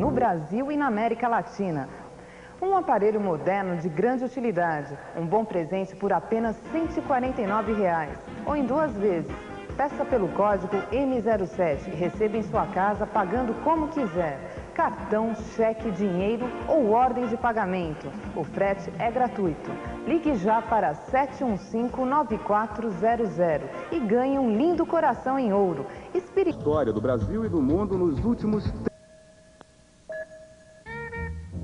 no Brasil e na América Latina. Um aparelho moderno de grande utilidade, um bom presente por apenas R$ 149,00, ou em 2 vezes. Peça pelo código M07 e receba em sua casa pagando como quiser. Cartão, cheque, dinheiro ou ordem de pagamento. O frete é gratuito. Ligue já para 715-9400 e ganhe um lindo coração em ouro. História do Brasil e do mundo nos últimos...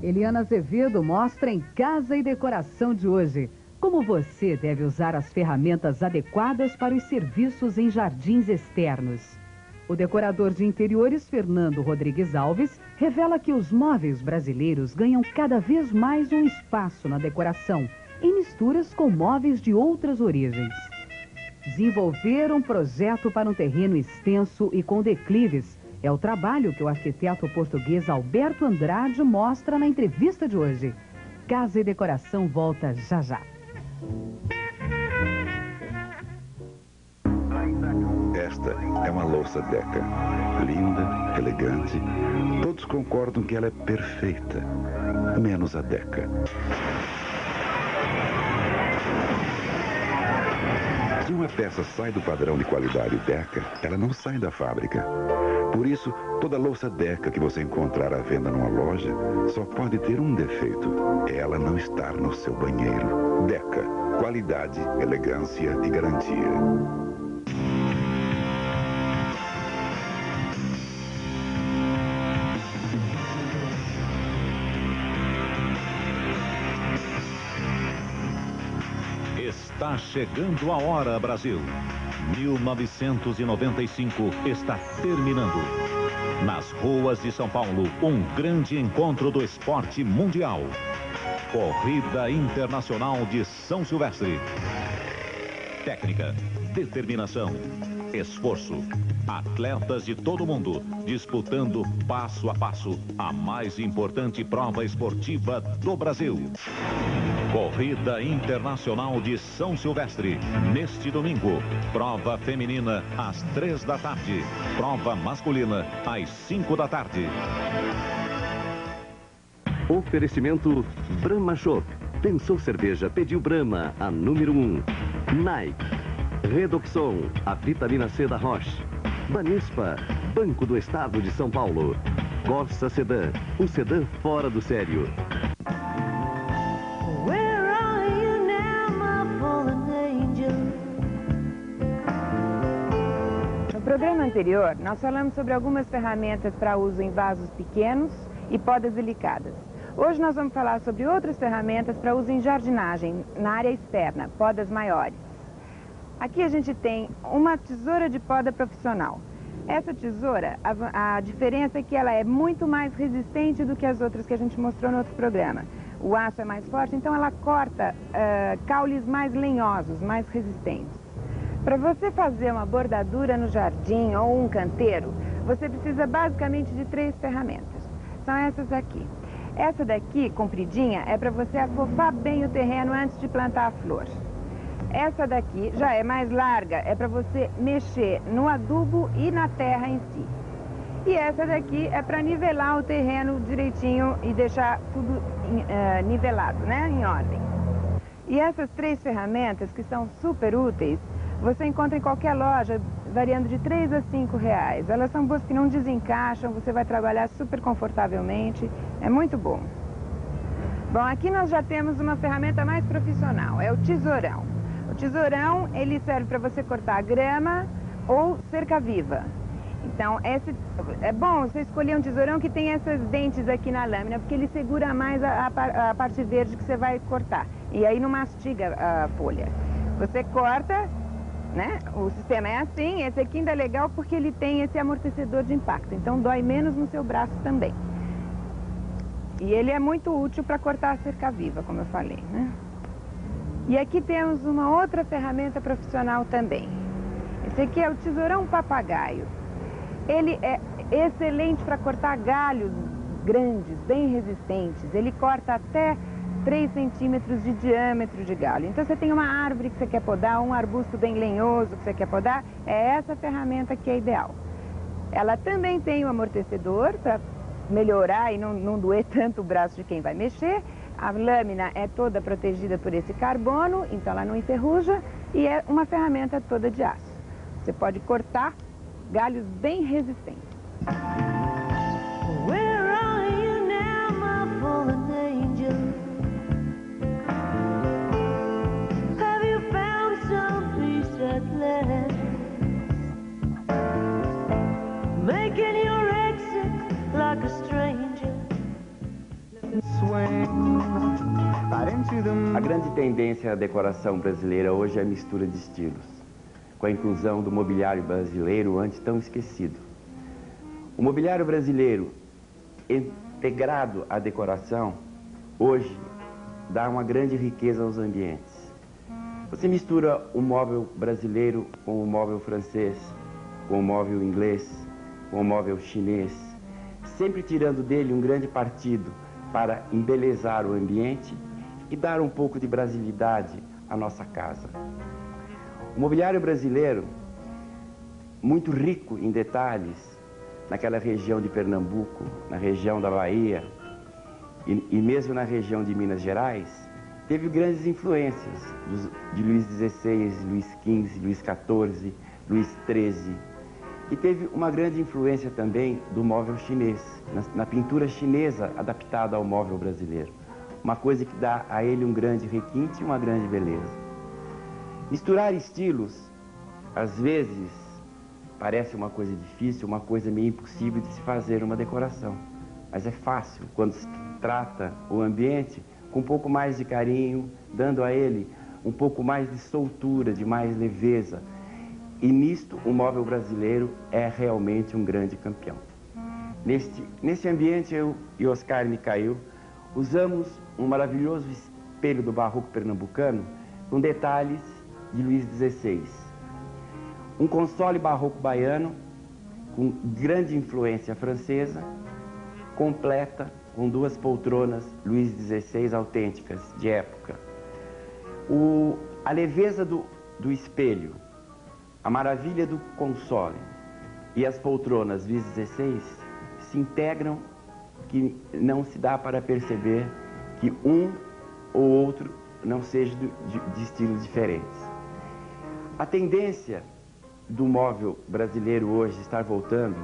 Eliana Azevedo mostra em Casa e Decoração de hoje como você deve usar as ferramentas adequadas para os serviços em jardins externos. O decorador de interiores Fernando Rodrigues Alves revela que os móveis brasileiros ganham cada vez mais um espaço na decoração, em misturas com móveis de outras origens. Desenvolver um projeto para um terreno extenso e com declives é o trabalho que o arquiteto português Alberto Andrade mostra na entrevista de hoje. Casa e Decoração volta já já. Esta é uma louça Deca. Linda, elegante. Todos concordam que ela é perfeita, menos a Deca. Se uma peça sai do padrão de qualidade Deca, ela não sai da fábrica. Por isso, toda louça Deca que você encontrar à venda numa loja só pode ter um defeito: ela não estar no seu banheiro. Deca, qualidade, elegância e garantia. Está chegando a hora, Brasil. 1995 está terminando. Nas ruas de São Paulo, um grande encontro do esporte mundial. Corrida Internacional de São Silvestre. Técnica, determinação, esforço. Atletas de todo mundo disputando passo a passo a mais importante prova esportiva do Brasil. Corrida Internacional de São Silvestre. Neste domingo, prova feminina às 3 da tarde. Prova masculina às 5 da tarde. Oferecimento Brahma Shop. Pensou cerveja, pediu Brahma, a número 1. Nike. Redoxon, a vitamina C da Roche. Banespa, Banco do Estado de São Paulo. Corsa Sedan, o sedã fora do sério. No programa anterior, nós falamos sobre algumas ferramentas para uso em vasos pequenos e podas delicadas. Hoje nós vamos falar sobre outras ferramentas para uso em jardinagem, na área externa, podas maiores. Aqui a gente tem uma tesoura de poda profissional. Essa tesoura, a diferença é que ela é muito mais resistente do que as outras que a gente mostrou no outro programa. O aço é mais forte, então ela corta caules mais lenhosos, mais resistentes. Para você fazer uma bordadura no jardim ou um canteiro, você precisa basicamente de 3 ferramentas. São essas aqui. Essa daqui, compridinha, é para você afofar bem o terreno antes de plantar a flor. Essa daqui já é mais larga, é para você mexer no adubo e na terra em si. E essa daqui é para nivelar o terreno direitinho e deixar tudo nivelado, né, em ordem. E essas 3 ferramentas, que são super úteis, você encontra em qualquer loja, variando de R$ 3 a R$ 5. Elas são boas que não desencaixam, você vai trabalhar super confortavelmente, é muito bom. Bom, aqui nós já temos uma ferramenta mais profissional, é o tesourão. O tesourão, ele serve para você cortar grama ou cerca-viva. Então, é bom você escolher um tesourão que tem essas dentes aqui na lâmina, porque ele segura mais a parte verde que você vai cortar. E aí não mastiga a folha. Você corta, né? O sistema é assim. Esse aqui ainda é legal porque ele tem esse amortecedor de impacto. Então, dói menos no seu braço também. E ele é muito útil para cortar a cerca-viva, como eu falei, né? E aqui temos uma outra ferramenta profissional também. Esse aqui é o tesourão papagaio. Ele é excelente para cortar galhos grandes, bem resistentes. Ele corta até 3 centímetros de diâmetro de galho. Então você tem uma árvore que você quer podar, um arbusto bem lenhoso que você quer podar, é essa ferramenta que é ideal. Ela também tem um amortecedor para melhorar e não doer tanto o braço de quem vai mexer. A lâmina é toda protegida por esse carbono, então ela não enferruja, e é uma ferramenta toda de aço. Você pode cortar galhos bem resistentes. Where are you now, my fallen angel? Have you found some peace at last? Making your exit like a stranger. A grande tendência da decoração brasileira hoje é a mistura de estilos, com a inclusão do mobiliário brasileiro antes tão esquecido. O mobiliário brasileiro, integrado à decoração, hoje dá uma grande riqueza aos ambientes. Você mistura o móvel brasileiro com o móvel francês, com o móvel inglês, com o móvel chinês, sempre tirando dele um grande partido para embelezar o ambiente e dar um pouco de brasilidade à nossa casa. O mobiliário brasileiro, muito rico em detalhes, naquela região de Pernambuco, na região da Bahia e mesmo na região de Minas Gerais, teve grandes influências de Luís XVI, Luís XV, Luís XIV, Luís XIII. E teve uma grande influência também do móvel chinês, na pintura chinesa adaptada ao móvel brasileiro. Uma coisa que dá a ele um grande requinte e uma grande beleza. Misturar estilos, às vezes, parece uma coisa difícil, uma coisa meio impossível de se fazer uma decoração. Mas é fácil quando se trata o ambiente com um pouco mais de carinho, dando a ele um pouco mais de soltura, de mais leveza. E nisto, o móvel brasileiro é realmente um grande campeão. Neste ambiente, eu e Oscar Micael usamos um maravilhoso espelho do barroco pernambucano com detalhes de Luís XVI. Um console barroco baiano com grande influência francesa, completa com duas poltronas Luís XVI autênticas, de época. A leveza do espelho, a maravilha do console e as poltronas Luís XVI se integram, que não se dá para perceber que um ou outro não seja de estilos diferentes. A tendência do móvel brasileiro hoje estar voltando,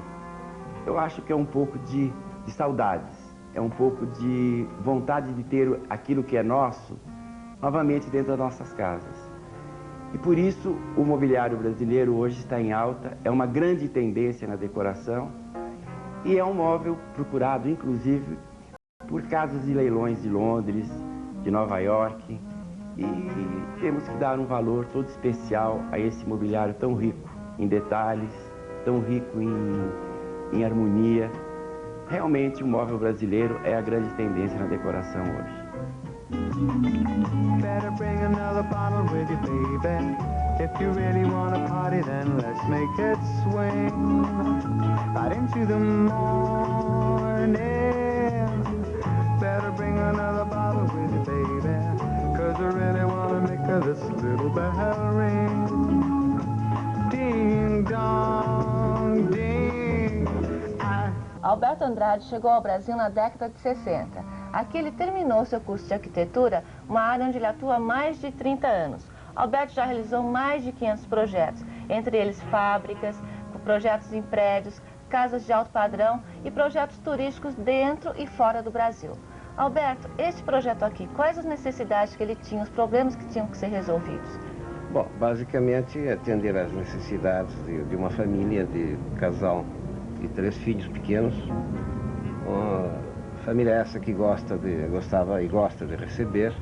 eu acho que é um pouco de saudades, é um pouco de vontade de ter aquilo que é nosso novamente dentro das nossas casas. E por isso o mobiliário brasileiro hoje está em alta, é uma grande tendência na decoração e é um móvel procurado inclusive por casas de leilões de Londres, de Nova York, e temos que dar um valor todo especial a esse mobiliário tão rico em detalhes, tão rico em harmonia. Realmente o móvel brasileiro é a grande tendência na decoração hoje. Better bring another bottle with you, baby. If you really wanna party, then let's make it swing right into the morning. Better bring another bottle with you, baby, 'cause I really wanna make this little bell ring. Ding dong, ding. Alberto Andrade chegou ao Brasil na década de 60. Aqui ele terminou seu curso de arquitetura, uma área onde ele atua há mais de 30 anos. Alberto já realizou mais de 500 projetos, entre eles fábricas, projetos em prédios, casas de alto padrão e projetos turísticos dentro e fora do Brasil. Alberto, este projeto aqui, quais as necessidades que ele tinha, os problemas que tinham que ser resolvidos? Bom, basicamente atender às necessidades de uma família, de casal e 3 filhos pequenos. Uma família essa que gostava e gosta de receber,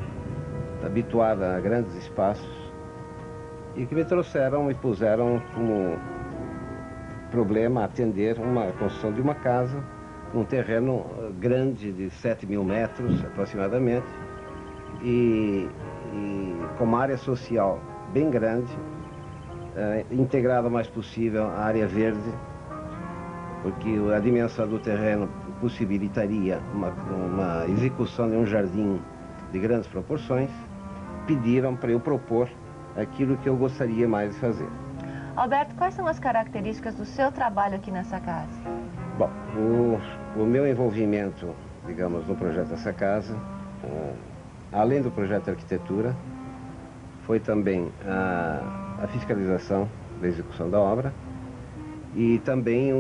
habituada a grandes espaços, e que me trouxeram e puseram como problema atender uma construção de uma casa num terreno grande de 7.000 metros aproximadamente e com uma área social bem grande, integrada o mais possível à área verde, porque a dimensão do terreno possibilitaria uma execução de um jardim de grandes proporções. Pediram para eu propor aquilo que eu gostaria mais de fazer. Alberto, quais são as características do seu trabalho aqui nessa casa? Bom, O meu envolvimento, digamos, no projeto dessa casa, além do projeto de arquitetura, foi também a fiscalização da execução da obra e também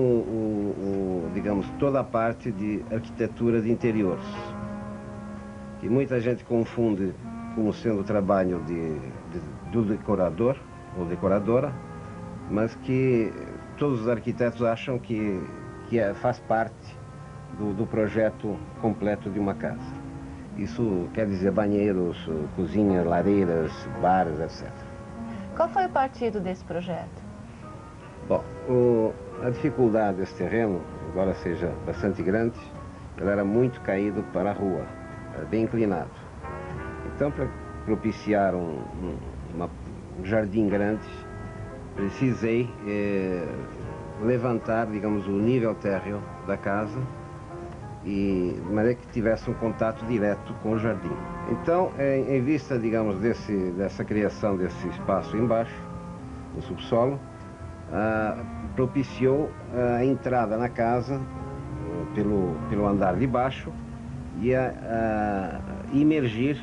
digamos, toda a parte de arquitetura de interiores, que muita gente confunde como sendo o trabalho do decorador ou decoradora, mas que todos os arquitetos acham que faz parte do projeto completo de uma casa. Isso quer dizer banheiros, cozinhas, lareiras, bares, etc. Qual foi o partido desse projeto? Bom, a dificuldade desse terreno, embora seja bastante grande, ele era muito caído para a rua, era bem inclinado. Então, para propiciar um jardim grande, precisei levantar, digamos, o nível térreo da casa e de maneira que tivesse um contato direto com o jardim. Então, em vista, digamos, dessa criação desse espaço embaixo, no subsolo, propiciou a entrada na casa pelo andar de baixo e a emergir,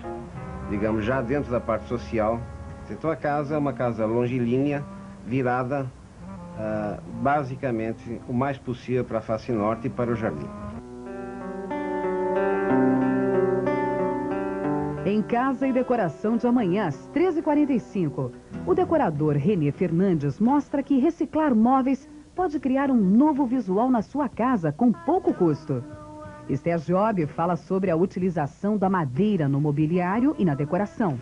digamos, já dentro da parte social. Então a casa é uma casa longilínea, virada basicamente o mais possível para a face norte e para o jardim. Em Casa e Decoração de amanhã, às 13h45, o decorador Renê Fernandes mostra que reciclar móveis pode criar um novo visual na sua casa com pouco custo. Esther Job fala sobre a utilização da madeira no mobiliário e na decoração.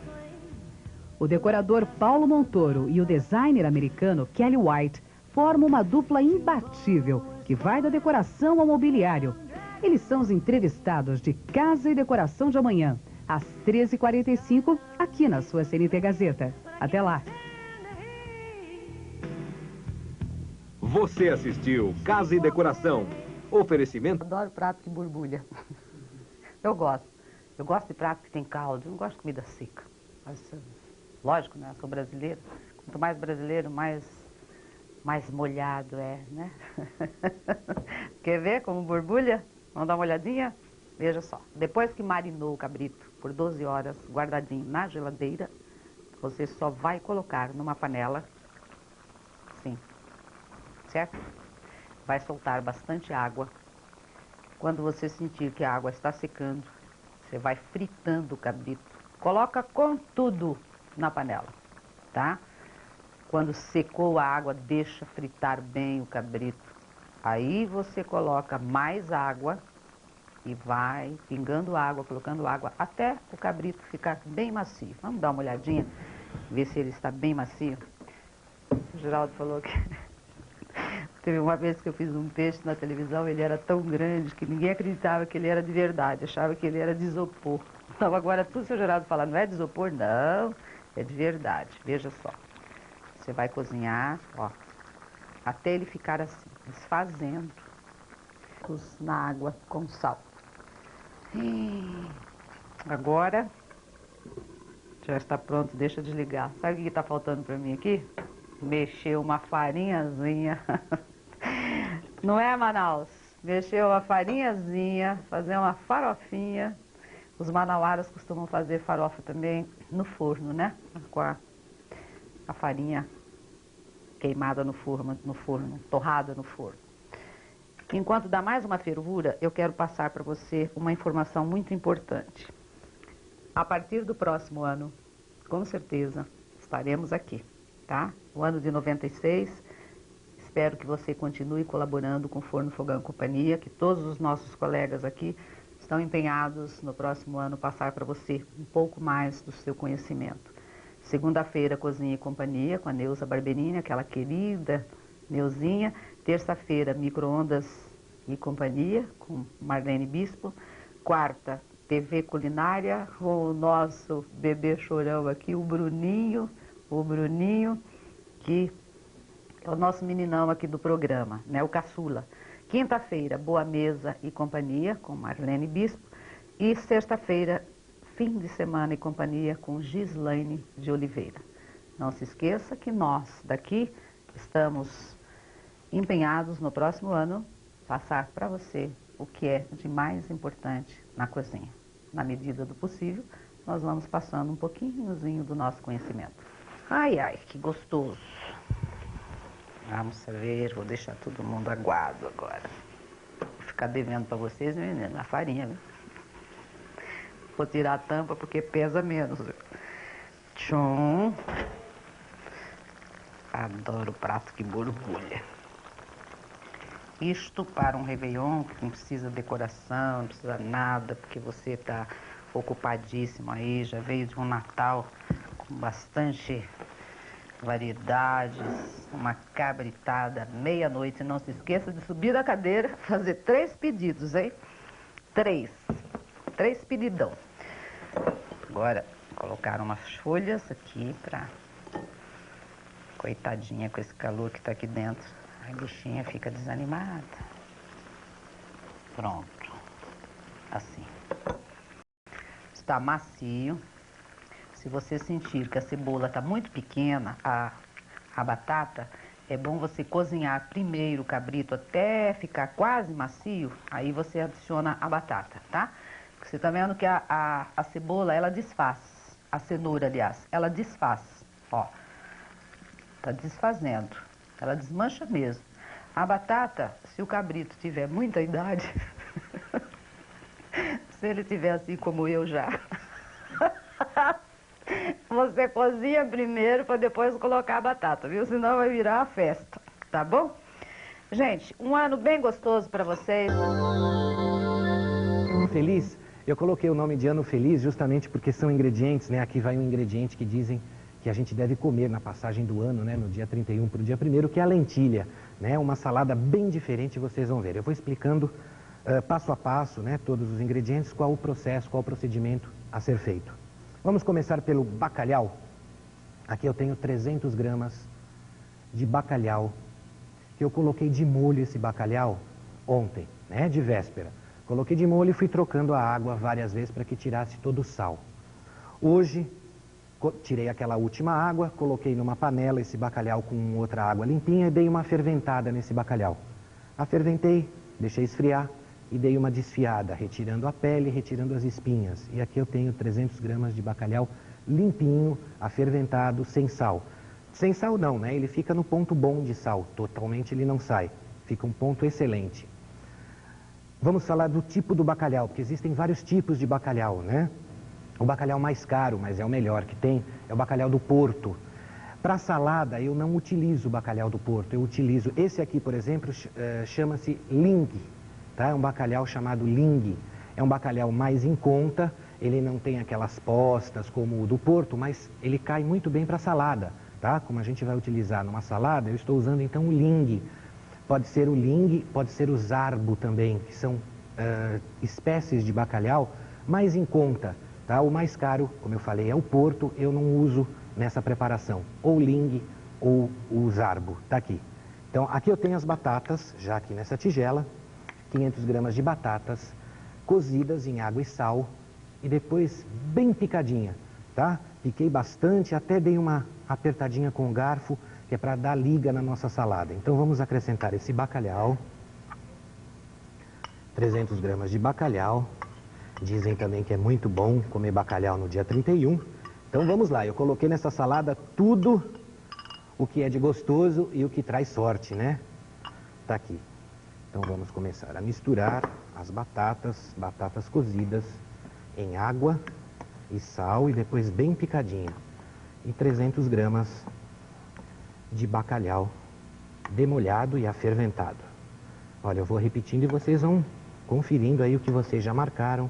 O decorador Paulo Montoro e o designer americano Kelly White formam uma dupla imbatível que vai da decoração ao mobiliário. Eles são os entrevistados de Casa e Decoração de amanhã, às 13h45, aqui na sua CNT Gazeta. Até lá! Você assistiu Casa e Decoração. Oferecimento. Adoro prato que borbulha. Eu gosto. Eu gosto de prato que tem caldo. Eu não gosto de comida seca. Mas, lógico, né? Eu sou brasileiro. Quanto mais brasileiro, mais molhado é, né? Quer ver como borbulha? Vamos dar uma olhadinha? Veja só. Depois que marinou o cabrito por 12 horas, guardadinho na geladeira, você só vai colocar numa panela, assim, certo? Vai soltar bastante água. Quando você sentir que a água está secando, você vai fritando o cabrito. Coloca com tudo na panela, tá? Quando secou a água, deixa fritar bem o cabrito. Aí você coloca mais água e vai pingando água, colocando água, até o cabrito ficar bem macio. Vamos dar uma olhadinha, ver se ele está bem macio. O Geraldo falou que teve uma vez que eu fiz um peixe na televisão, ele era tão grande que ninguém acreditava que ele era de verdade, achava que ele era de isopor. Então agora tudo que o Geraldo fala, não é de isopor? Não, é de verdade. Veja só, você vai cozinhar, ó, até ele ficar assim, desfazendo na água com sal. Agora já está pronto, deixa eu desligar. Sabe o que está faltando para mim aqui? Mexer uma farinhazinha. Não é, Manaus? Mexer uma farinhazinha, fazer uma farofinha. Os manauaras costumam fazer farofa também no forno, né? Com a farinha queimada no forno, torrada no forno. Enquanto dá mais uma fervura, eu quero passar para você uma informação muito importante. A partir do próximo ano, com certeza, estaremos aqui, tá? O ano de 96, espero que você continue colaborando com o Forno Fogão e Companhia, que todos os nossos colegas aqui estão empenhados no próximo ano passar para você um pouco mais do seu conhecimento. Segunda-feira, Cozinha e Companhia, com a Neuza Barberini, aquela querida Neuzinha. Terça-feira, Micro-ondas e Companhia, com Marlene Bispo. Quarta, TV Culinária, com o nosso bebê chorão aqui, o Bruninho, que é o nosso meninão aqui do programa, né, o caçula. Quinta-feira, Boa Mesa e Companhia, com Marlene Bispo. E sexta-feira, Fim de Semana e Companhia, com Gislaine de Oliveira. Não se esqueça que nós, daqui, estamos empenhados no próximo ano, passar para você o que é de mais importante na cozinha. Na medida do possível, nós vamos passando um pouquinhozinho do nosso conhecimento. Ai, ai, que gostoso. Vamos ver, vou deixar todo mundo aguado agora. Vou ficar devendo para vocês, menino, a farinha, viu? Vou tirar a tampa porque pesa menos. Tchum. Adoro prato que borbulha. Isto para um Réveillon, que não precisa decoração, não precisa nada, porque você está ocupadíssimo aí, já veio de um Natal com bastante variedades, uma cabritada, meia-noite. Não se esqueça de subir da cadeira, fazer 3 pedidos, hein? 3 pedidão. Agora, colocar umas folhas aqui pra... Coitadinha com esse calor que tá aqui dentro. A bichinha fica desanimada. Pronto. Assim. Está macio. Se você sentir que a cebola está muito pequena, a batata, é bom você cozinhar primeiro o cabrito até ficar quase macio, aí você adiciona a batata, tá? Porque você tá vendo que a cebola, ela desfaz. A cenoura, aliás, ela desfaz, ó. Tá desfazendo. Ela desmancha mesmo. A batata, se o cabrito tiver muita idade, se ele tiver assim como eu já, você cozinha primeiro para depois colocar a batata, viu? Senão vai virar uma festa, tá bom? Gente, um ano bem gostoso para vocês. Feliz, eu coloquei o nome de Ano Feliz justamente porque são ingredientes, né? Aqui vai um ingrediente que dizem que a gente deve comer na passagem do ano, né? No dia 31 para o dia 1º, que é a lentilha, né? Uma salada bem diferente, vocês vão ver. Eu vou explicando passo a passo, né? Todos os ingredientes, qual o processo, qual o procedimento a ser feito. Vamos começar pelo bacalhau. Aqui eu tenho 300 gramas de bacalhau, que eu coloquei de molho esse bacalhau ontem, né? De véspera. Coloquei de molho e fui trocando a água várias vezes para que tirasse todo o sal. Hoje, tirei aquela última água, coloquei numa panela esse bacalhau com outra água limpinha e dei uma ferventada nesse bacalhau. Aferventei, deixei esfriar e dei uma desfiada, retirando a pele, retirando as espinhas. E aqui eu tenho 300 gramas de bacalhau limpinho, aferventado, sem sal. Sem sal não, né? Ele fica no ponto bom de sal, totalmente ele não sai. Fica um ponto excelente. Vamos falar do tipo do bacalhau, porque existem vários tipos de bacalhau, né? O bacalhau mais caro, mas é o melhor que tem, é o bacalhau do Porto. Para salada, eu não utilizo o bacalhau do Porto, eu utilizo... Esse aqui, por exemplo, chama-se ling, tá? É um bacalhau chamado ling. É um bacalhau mais em conta, ele não tem aquelas postas como o do Porto, mas ele cai muito bem para salada, tá? Como a gente vai utilizar numa salada, eu estou usando então o ling. Pode ser o ling, pode ser o zarbo também, que são espécies de bacalhau mais em conta. Tá? O mais caro, como eu falei, é o Porto, eu não uso nessa preparação, ou o ling ou o zarbo, tá aqui. Então, aqui eu tenho as batatas, já aqui nessa tigela, 500 gramas de batatas, cozidas em água e sal, e depois bem picadinha, tá? Piquei bastante, até dei uma apertadinha com o garfo, que é para dar liga na nossa salada. Então, vamos acrescentar esse bacalhau, 300 gramas de bacalhau. Dizem também que é muito bom comer bacalhau no dia 31. Então vamos lá, eu coloquei nessa salada tudo o que é de gostoso e o que traz sorte, né? Tá aqui. Então vamos começar a misturar as batatas cozidas em água e sal e depois bem picadinha. E 300 gramas de bacalhau demolhado e aferventado. Olha, eu vou repetindo e vocês vão conferindo aí o que vocês já marcaram.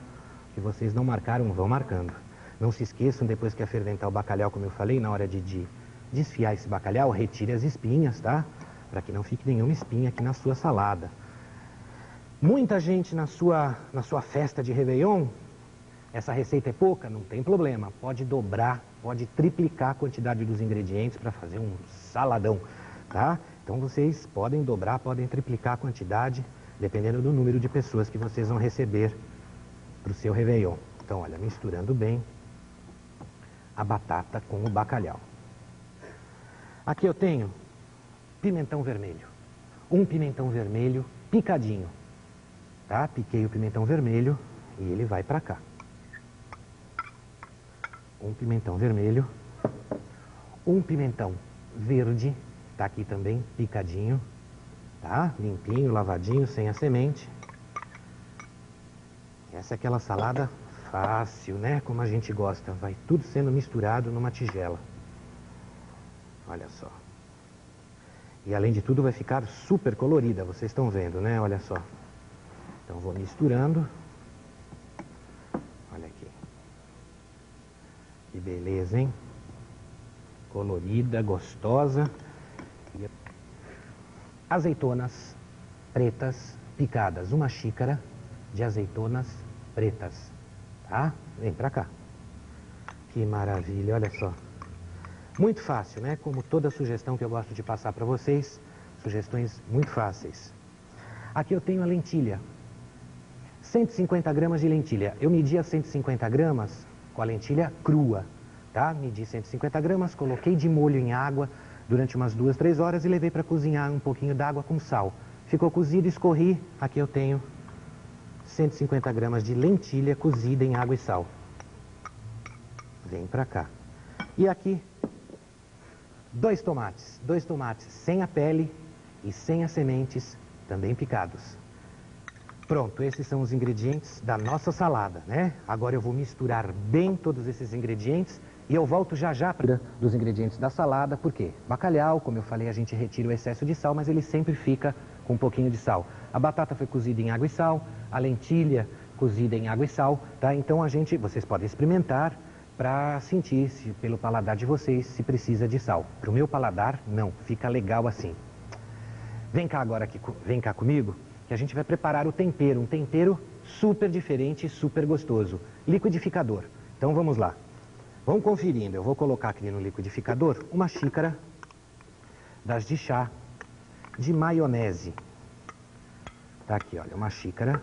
Que vocês não marcaram, vão marcando. Não se esqueçam, depois que aferventar o bacalhau, como eu falei, na hora de desfiar esse bacalhau, retire as espinhas, tá? Para que não fique nenhuma espinha aqui na sua salada. Muita gente na sua festa de Réveillon, essa receita é pouca, não tem problema. Pode dobrar, pode triplicar a quantidade dos ingredientes para fazer um saladão, tá? Então vocês podem dobrar, podem triplicar a quantidade, dependendo do número de pessoas que vocês vão receber para o seu Réveillon. Então, olha, misturando bem a batata com o bacalhau. Aqui eu tenho pimentão vermelho. Um pimentão vermelho picadinho. tá? Piquei o pimentão vermelho e ele vai para cá. Um pimentão vermelho, um pimentão verde, tá aqui também picadinho, tá? Limpinho, lavadinho, sem a semente. Essa é aquela salada fácil, né? Como a gente gosta. Vai tudo sendo misturado numa tigela. Olha só. E além de tudo vai ficar super colorida, vocês estão vendo, né? Olha só. Então vou misturando. Olha aqui. Que beleza, hein? Colorida, gostosa. Azeitonas pretas picadas. Uma xícara de azeitonas pretas. Tá? Vem pra cá. Que maravilha, olha só. Muito fácil, né? Como toda sugestão que eu gosto de passar para vocês, sugestões muito fáceis. Aqui eu tenho a lentilha. 150 gramas de lentilha. Eu medi as 150 gramas com a lentilha crua, tá? Medi 150 gramas, coloquei de molho em água durante umas 2, 3 horas e levei para cozinhar um pouquinho d'água com sal. Ficou cozido, escorri. Aqui eu tenho 150 gramas de lentilha cozida em água e sal. Vem pra cá. E aqui, 2 tomates. 2 tomates sem a pele e sem as sementes, também picados. Pronto, esses são os ingredientes da nossa salada, né? Agora eu vou misturar bem todos esses ingredientes e eu volto já já para dos ingredientes da salada, porque bacalhau, como eu falei, a gente retira o excesso de sal, mas ele sempre fica com um pouquinho de sal. A batata foi cozida em água e sal, a lentilha cozida em água e sal, tá? Então vocês podem experimentar para sentir, se, pelo paladar de vocês, se precisa de sal. Para o meu paladar, não, fica legal assim. Vem cá agora, vem cá comigo, que a gente vai preparar o tempero, um tempero super diferente e super gostoso. Liquidificador. Então vamos lá. Vamos conferindo, eu vou colocar aqui no liquidificador uma xícara das de chá de maionese. Tá aqui, olha, uma xícara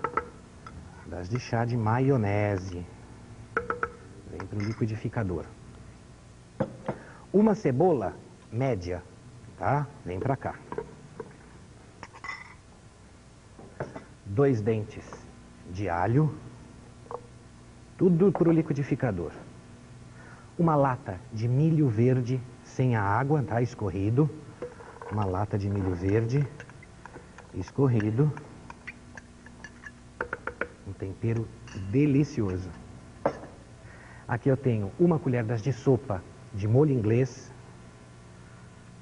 das de chá de maionese. Vem para o liquidificador. Uma cebola média, tá? Vem para cá. 2 dentes de alho. Tudo para o liquidificador. Uma lata de milho verde sem a água, tá? Escorrido. Uma lata de milho verde escorrido. Um tempero delicioso. Aqui eu tenho uma colher das de sopa de molho inglês.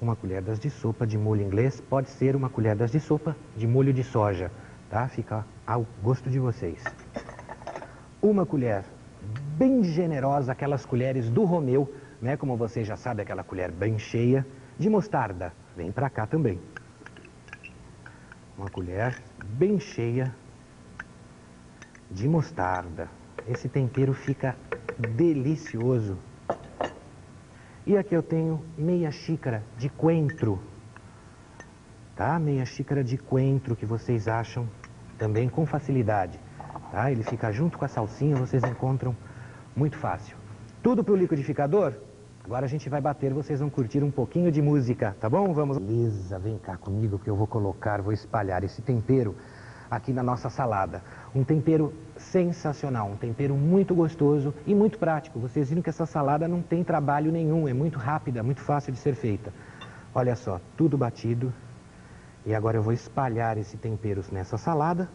Uma colher das de sopa de molho inglês. Pode ser uma colher das de sopa de molho de soja, tá? Fica ao gosto de vocês. Uma colher bem generosa, aquelas colheres do Romeu, né? Como vocês já sabem, aquela colher bem cheia de mostarda. Vem pra cá também. Uma colher bem cheia de mostarda. Esse tempero fica delicioso. E aqui eu tenho meia xícara de coentro, tá? Meia xícara de coentro que vocês acham também com facilidade, tá? Ele fica junto com a salsinha, vocês encontram muito fácil. Tudo para o liquidificador? Agora a gente vai bater, vocês vão curtir um pouquinho de música, tá bom? Vamos. Beleza, vem cá comigo que eu vou espalhar esse tempero aqui na nossa salada. Um tempero sensacional, um tempero muito gostoso e muito prático. Vocês viram que essa salada não tem trabalho nenhum, é muito rápida, muito fácil de ser feita. Olha só, tudo batido. E agora eu vou espalhar esse tempero nessa salada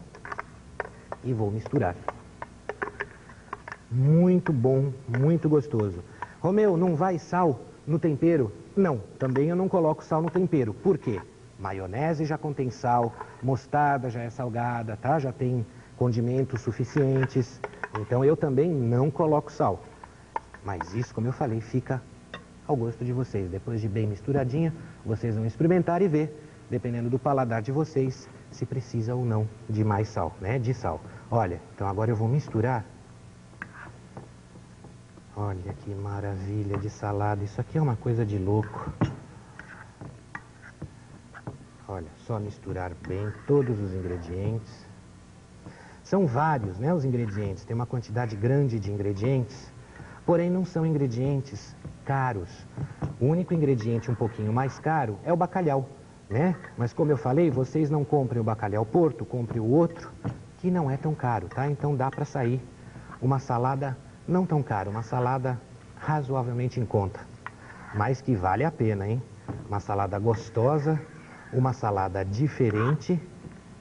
e vou misturar. Muito bom, muito gostoso. Romeu, não vai sal no tempero? Não, também eu não coloco sal no tempero. Por quê? Maionese já contém sal, mostarda já é salgada, tá? Já tem condimentos suficientes. Então eu também não coloco sal. Mas isso, como eu falei, fica ao gosto de vocês. Depois de bem misturadinha, vocês vão experimentar e ver, dependendo do paladar de vocês, se precisa ou não de mais sal, né? De sal. Olha, então agora eu vou misturar. Olha que maravilha de salada. Isso aqui é uma coisa de louco. Olha, só misturar bem todos os ingredientes. São vários, né, os ingredientes. Tem uma quantidade grande de ingredientes. Porém, não são ingredientes caros. O único ingrediente um pouquinho mais caro é o bacalhau, né? Mas como eu falei, vocês não comprem o bacalhau Porto, comprem o outro, que não é tão caro, tá? Então dá para sair uma salada não tão cara, uma salada razoavelmente em conta, mas que vale a pena, hein? Uma salada gostosa, uma salada diferente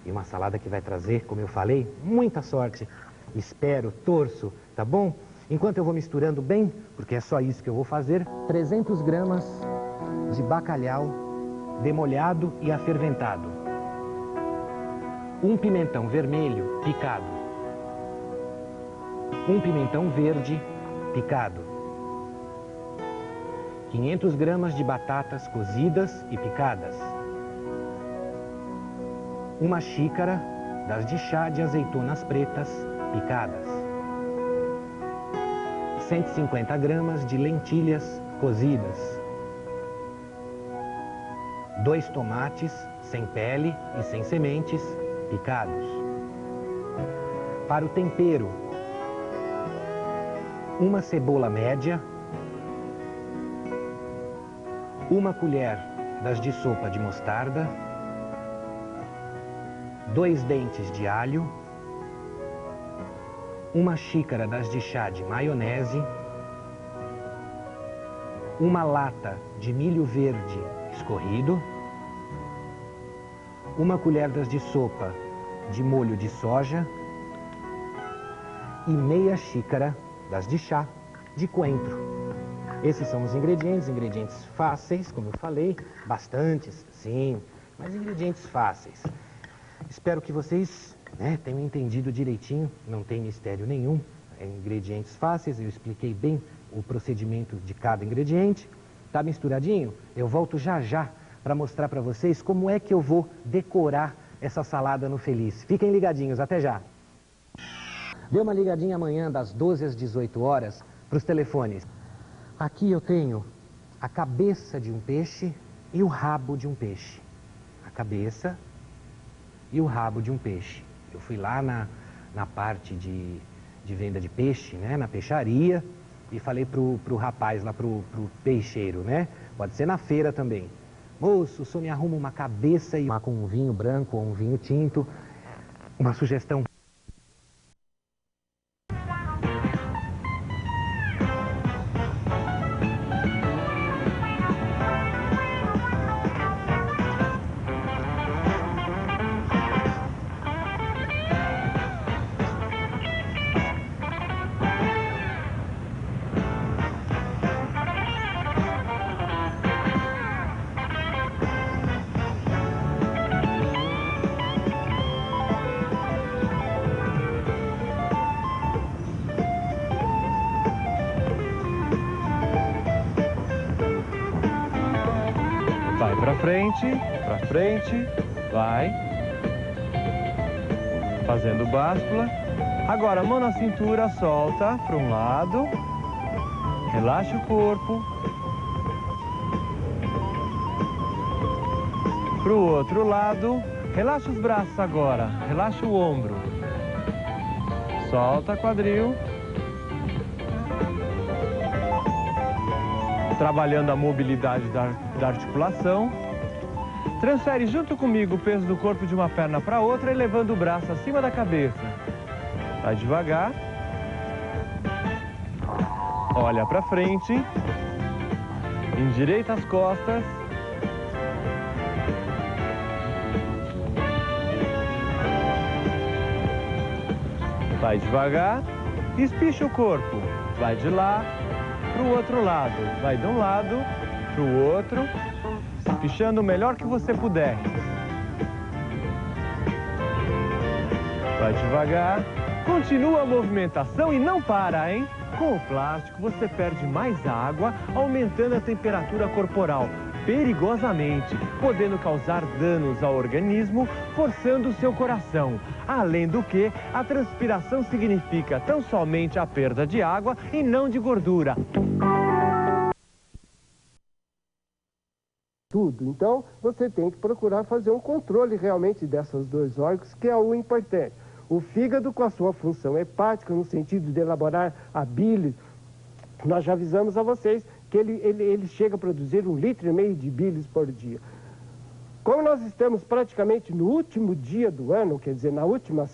e uma salada que vai trazer, como eu falei, muita sorte. Espero, torço, tá bom? Enquanto eu vou misturando bem, porque é só isso que eu vou fazer, 300 gramas de bacalhau demolhado e aferventado. Um pimentão vermelho picado. Um pimentão verde picado. 500 gramas de batatas cozidas e picadas. Uma xícara das de chá de azeitonas pretas picadas. 150 gramas de lentilhas cozidas. 2 tomates sem pele e sem sementes picados. Para o tempero, uma cebola média, uma colher das de sopa de mostarda, 2 dentes de alho, uma xícara das de chá de maionese, uma lata de milho verde escorrido, uma colher das de sopa de molho de soja e meia xícara das de chá de coentro. Esses são os ingredientes fáceis, como eu falei, bastantes, sim, mas ingredientes fáceis. Espero que vocês tenham entendido direitinho, não tem mistério nenhum, ingredientes fáceis, eu expliquei bem o procedimento de cada ingrediente. Tá misturadinho? Eu volto já já para mostrar para vocês como é que eu vou decorar essa salada no Feliz. Fiquem ligadinhos, até já! Dê uma ligadinha amanhã das 12 às 18 horas para os telefones. Aqui eu tenho a cabeça de um peixe e o rabo de um peixe. A cabeça e o rabo de um peixe. Eu fui lá na parte de venda de peixe, né, na peixaria, e falei pro rapaz lá, pro peixeiro, né? Pode ser na feira também. Moço, o senhor me arruma uma cabeça e com um vinho branco ou um vinho tinto. Uma sugestão. Vai pra frente, vai. Fazendo báscula. Agora, mão na cintura, solta para um lado. Relaxa o corpo. Para o outro lado. Relaxa os braços agora. Relaxa o ombro. Solta quadril. Trabalhando a mobilidade da articulação. Transfere junto comigo o peso do corpo de uma perna para outra, elevando o braço acima da cabeça. Vai devagar. Olha para frente. Endireita as costas. Vai devagar. Espicha o corpo. Vai de lá para o outro lado. Vai de um lado para o outro. Espichando o melhor que você puder. Vai devagar. Continua a movimentação e não para, hein? Com o plástico você perde mais água, aumentando a temperatura corporal, perigosamente, podendo causar danos ao organismo, forçando o seu coração. Além do que, a transpiração significa tão somente a perda de água e não de gordura. Tudo. Então, você tem que procurar fazer um controle realmente dessas dois órgãos, que é o importante. O fígado, com a sua função hepática, no sentido de elaborar a bile, nós já avisamos a vocês que ele chega a produzir 1,5 litro de bilis por dia. Como nós estamos praticamente no último dia do ano, quer dizer, na última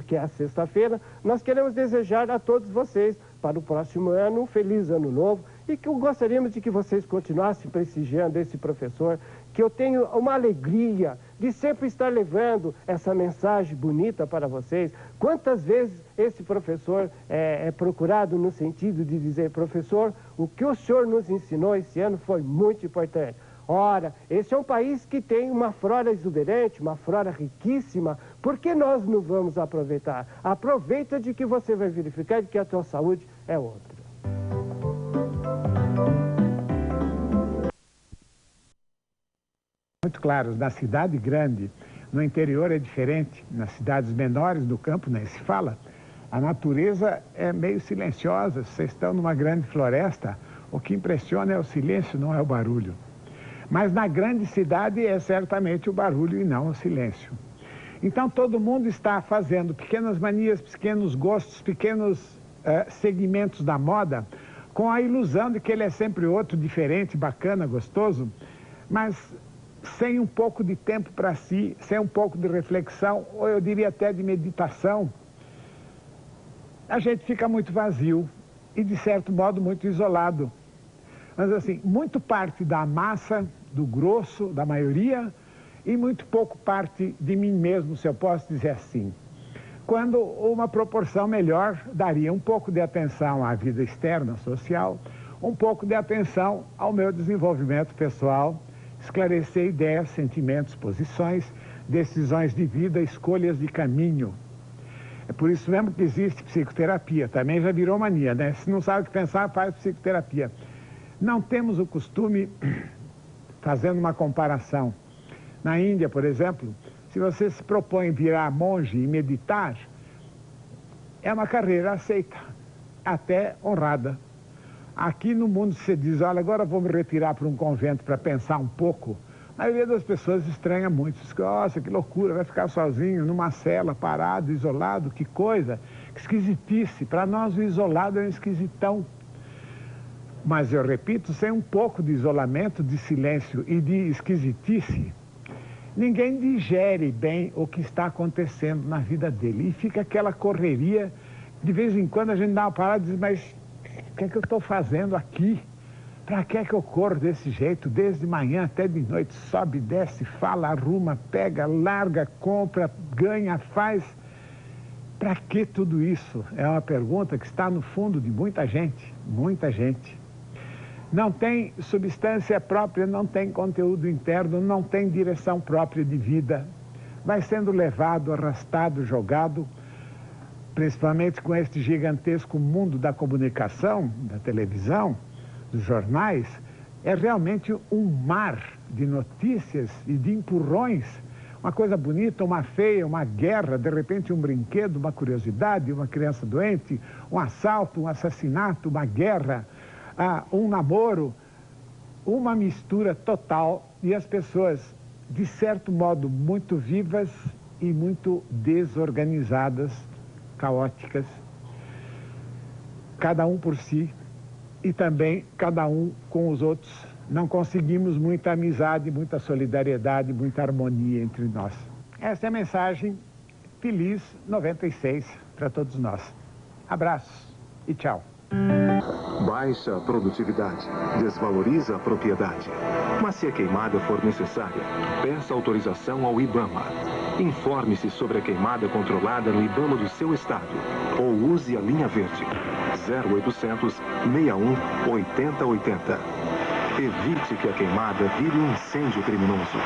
que é a sexta-feira, nós queremos desejar a todos vocês, para o próximo ano, um feliz ano novo e que gostaríamos de que vocês continuassem prestigiando esse professor, que eu tenho uma alegria de sempre estar levando essa mensagem bonita para vocês. Quantas vezes esse professor é procurado no sentido de dizer, professor, o que o senhor nos ensinou esse ano foi muito importante. Ora, esse é um país que tem uma flora exuberante, uma flora riquíssima, por que nós não vamos aproveitar? Aproveita de que você vai verificar de que a tua saúde é outra. Muito claros, na cidade grande, no interior é diferente, nas cidades menores do campo nem se fala. A natureza é meio silenciosa, vocês estão numa grande floresta, o que impressiona é o silêncio, não é o barulho. Mas na grande cidade é certamente o barulho e não o silêncio. Então todo mundo está fazendo pequenas manias, pequenos gostos, pequenos segmentos da moda, com a ilusão de que ele é sempre outro, diferente, bacana, gostoso, mas sem um pouco de tempo para si, sem um pouco de reflexão, ou eu diria até de meditação, a gente fica muito vazio e, de certo modo, muito isolado. Mas, assim, muito parte da massa, do grosso, da maioria, e muito pouco parte de mim mesmo, se eu posso dizer assim. Quando uma proporção melhor daria um pouco de atenção à vida externa, social, um pouco de atenção ao meu desenvolvimento pessoal, esclarecer ideias, sentimentos, posições, decisões de vida, escolhas de caminho. É por isso mesmo que existe psicoterapia. Também já virou mania, né? Se não sabe o que pensar, faz psicoterapia. Não temos o costume, fazendo uma comparação. Na Índia, por exemplo, se você se propõe virar monge e meditar, é uma carreira aceita, até honrada. Aqui no mundo se diz, olha, agora vou me retirar para um convento para pensar um pouco. A maioria das pessoas estranha muito. Diz, nossa, que loucura, vai ficar sozinho numa cela, parado, isolado, que coisa, que esquisitice. Para nós o isolado é um esquisitão. Mas eu repito, sem um pouco de isolamento, de silêncio e de esquisitice, ninguém digere bem o que está acontecendo na vida dele. E fica aquela correria, de vez em quando a gente dá uma parada e diz, mas o que é que eu estou fazendo aqui? Para que é que eu corro desse jeito, desde manhã até de noite, sobe, desce, fala, arruma, pega, larga, compra, ganha, faz. Para que tudo isso? É uma pergunta que está no fundo de muita gente, muita gente. Não tem substância própria, não tem conteúdo interno, não tem direção própria de vida. Vai sendo levado, arrastado, jogado, principalmente com este gigantesco mundo da comunicação, da televisão, dos jornais, é realmente um mar de notícias e de empurrões. Uma coisa bonita, uma feia, uma guerra, de repente um brinquedo, uma curiosidade, uma criança doente, um assalto, um assassinato, uma guerra, um namoro, uma mistura total e as pessoas, de certo modo, muito vivas e muito desorganizadas, caóticas, cada um por si e também cada um com os outros. Não conseguimos muita amizade, muita solidariedade, muita harmonia entre nós. Essa é a mensagem Feliz 96 para todos nós. Abraços e tchau. Baixa a produtividade, desvaloriza a propriedade. Mas se a queimada for necessária, peça autorização ao IBAMA. Informe-se sobre a queimada controlada no IBAMA do seu estado. Ou use a linha verde, 0800 61 8080. Evite que a queimada vire um incêndio criminoso.